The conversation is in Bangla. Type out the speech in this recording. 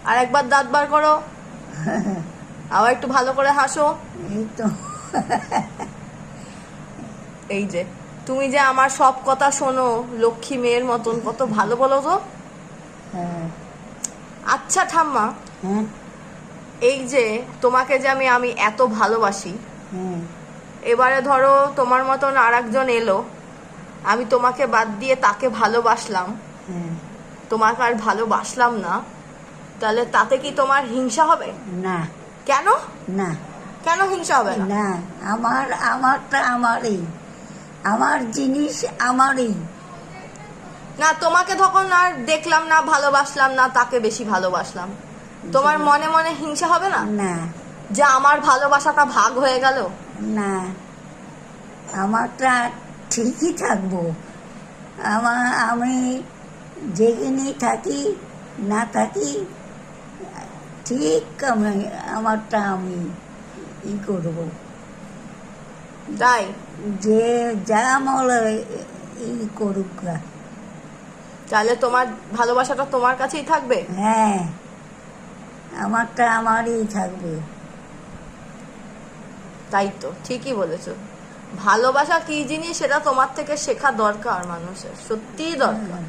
আর একবার দাঁত বার করো, আবার একটু ভালো করে হাসো। এই তো। এই যে তুমি যে আমার সব কথা শোনো লক্ষ্মী মেয়ের মতন, কত ভালো বলো তো। হ্যাঁ। আচ্ছা ঠাম্মা, হ্যাঁ। এই যে তোমাকে যে আমি আমি এত ভালোবাসি, হ্যাঁ। এবারে ধরো তোমার মতন আর একজন এলো, আমি তোমাকে বাদ দিয়ে তাকে ভালোবাসলাম, হ্যাঁ। তোমাকে আর ভালোবাসলাম না, তাহলে তাতে কি তোমার হিংসা হবে? না। কেন? না। কেন হিংসা হবে না? না, আমারটা আমারই, আমার জিনিস আমারই। না, তোমাকে তখন আর দেখলাম না, ভালোবাসলাম না, তাকে বেশি ভালোবাসলাম, তোমার মনে মনে হিংসা হবে না না। যে আমার ভালোবাসাটা ভাগ হয়ে গেল? না, আমারটা ঠিকই থাকবো। আমি যেখানেই থাকি না থাকি, ঠিক আমারটা আমি করবো। তাই? যে যা মনে করুক গা। তাহলে তোমার ভালোবাসাটা তোমার কাছেই থাকবে? হ্যাঁ, আমারটা আমারই থাকবে। তাই তো, ঠিকই বলেছো। ভালোবাসা কি জিনিস সেটা তোমার থেকে শেখা দরকার, মানুষের সত্যিই দরকার।